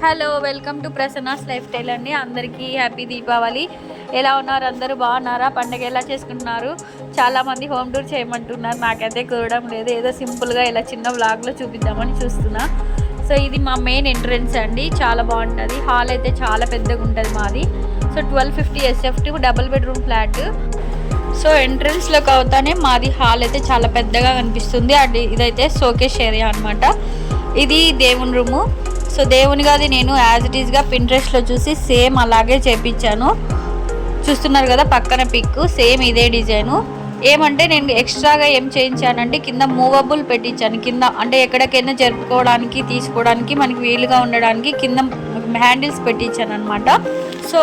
Hello welcome to Prasanna's life style అండి. అందరికీ happy Deepavali. ఎలా ఉన్నారు? అందరూ బాగున్నారా? పండగ ఎలా చేసుకుంటున్నారు? చాలామంది హోమ్ టూర్ చేయమంటున్నారు. నాకైతే కుదరడం లేదు. ఏదో సింపుల్గా ఇలా చిన్న వ్లాగ్లో చూపిద్దామని చూస్తున్నా. సో ఇది మా మెయిన్ ఎంట్రన్స్ అండి. చాలా బాగుంటుంది. హాల్ అయితే చాలా పెద్దగా ఉంటుంది మాది. So 1250 SF double bedroom flat. So ఎంట్రన్స్లోకి అవుతానే మాది హాల్ అయితే చాలా పెద్దగా కనిపిస్తుంది. అండ్ ఇదైతే షోకేస్ ఏరియా అనమాట. ఇది దేవుని రూము. సో దేవుని గది నేను యాజ్ ఇట్ ఈస్గా పింట్రెస్ట్లో చూసి సేమ్ అలాగే చేపించాను. చూస్తున్నారు కదా పక్కన పిక్, సేమ్ ఇదే డిజైను. ఏమంటే నేను ఎక్స్ట్రాగా ఏం చేయించానంటే కింద మూవబుల్ పెట్టించాను. కింద అంటే ఎక్కడికైనా జరుపుకోవడానికి తీసుకోవడానికి మనకి వీలుగా ఉండడానికి కింద హ్యాండిల్స్ పెట్టించాను అనమాట. సో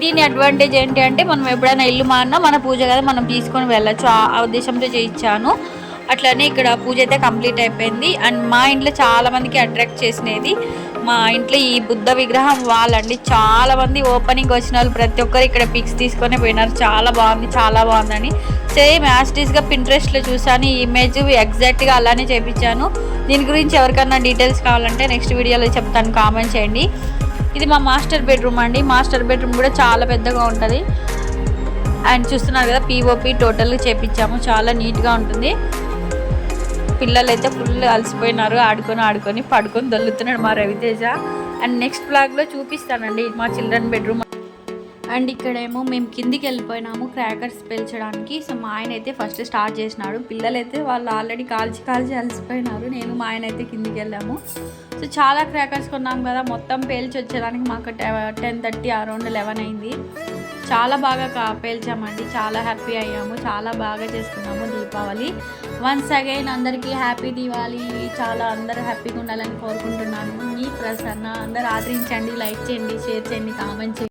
దీని అడ్వాంటేజ్ ఏంటి అంటే మనం ఎప్పుడైనా ఇల్లు మారినా మన పూజ కదా మనం తీసుకొని వెళ్ళచ్చు. ఆ ఉద్దేశంతో చేయించాను. అట్లనే ఇక్కడ పూజ అయితే కంప్లీట్ అయిపోయింది. అండ్ మా ఇంట్లో చాలామందికి అట్రాక్ట్ చేసినది మా ఇంట్లో ఈ బుద్ధ విగ్రహం వాళ్ళండి. చాలామంది ఓపెనింగ్ వచ్చిన వాళ్ళు ప్రతి ఒక్కరు ఇక్కడ పిక్స్ తీసుకొని పోయినారు. చాలా బాగుందని. సేమ్ యాస్టీస్గా పింట్రెస్ట్లో చూసాను. ఈ ఇమేజ్ ఎగ్జాక్ట్గా అలానే చేయించాను. దీని గురించి ఎవరికన్నా డీటెయిల్స్ కావాలంటే నెక్స్ట్ వీడియోలో చెప్తాను, కామెంట్ చేయండి. ఇది మా మాస్టర్ బెడ్రూమ్ అండి. మాస్టర్ బెడ్రూమ్ కూడా చాలా పెద్దగా ఉంటుంది. అండ్ చూస్తున్నారు కదా పిఓపి టోటల్గా చేయించాము. చాలా నీట్గా ఉంటుంది. పిల్లలు అయితే ఫుల్ అలసిపోయినారు. ఆడుకొని పడుకొని దొల్లుతున్నాడు మా రవితేజ. అండ్ నెక్స్ట్ బ్లాగ్లో చూపిస్తానండి మా చిల్డ్రన్ బెడ్రూమ్. అండ్ ఇక్కడేమో మేము కిందికి వెళ్ళిపోయినాము క్రాకర్స్ పేల్చడానికి. సో మా ఆయన అయితే ఫస్ట్ స్టార్ట్ చేసినాడు. పిల్లలైతే వాళ్ళు ఆల్రెడీ కాల్చి అలసిపోయినారు. నేను మా ఆయన అయితే కిందికి వెళ్ళాము. సో చాలా క్రాకర్స్ కొన్నాం కదా, మొత్తం పేల్చి వచ్చేదానికి మాకు 10:30 అరౌండ్ 11 అయింది. చాలా బాగా పేల్చామండి. చాలా హ్యాపీ అయ్యాము. చాలా బాగా చేసుకున్నాము దీపావళి. వన్స్ అగైన్ అందరికీ హ్యాపీ దీపావళి. చాలా అందరూ హ్యాపీగా ఉండాలని కోరుకుంటున్నాను. మీ ప్రసన్న. అందరూ ఆదరించండి, లైక్ చేయండి, షేర్ చేయండి, కామెంట్ చేయండి.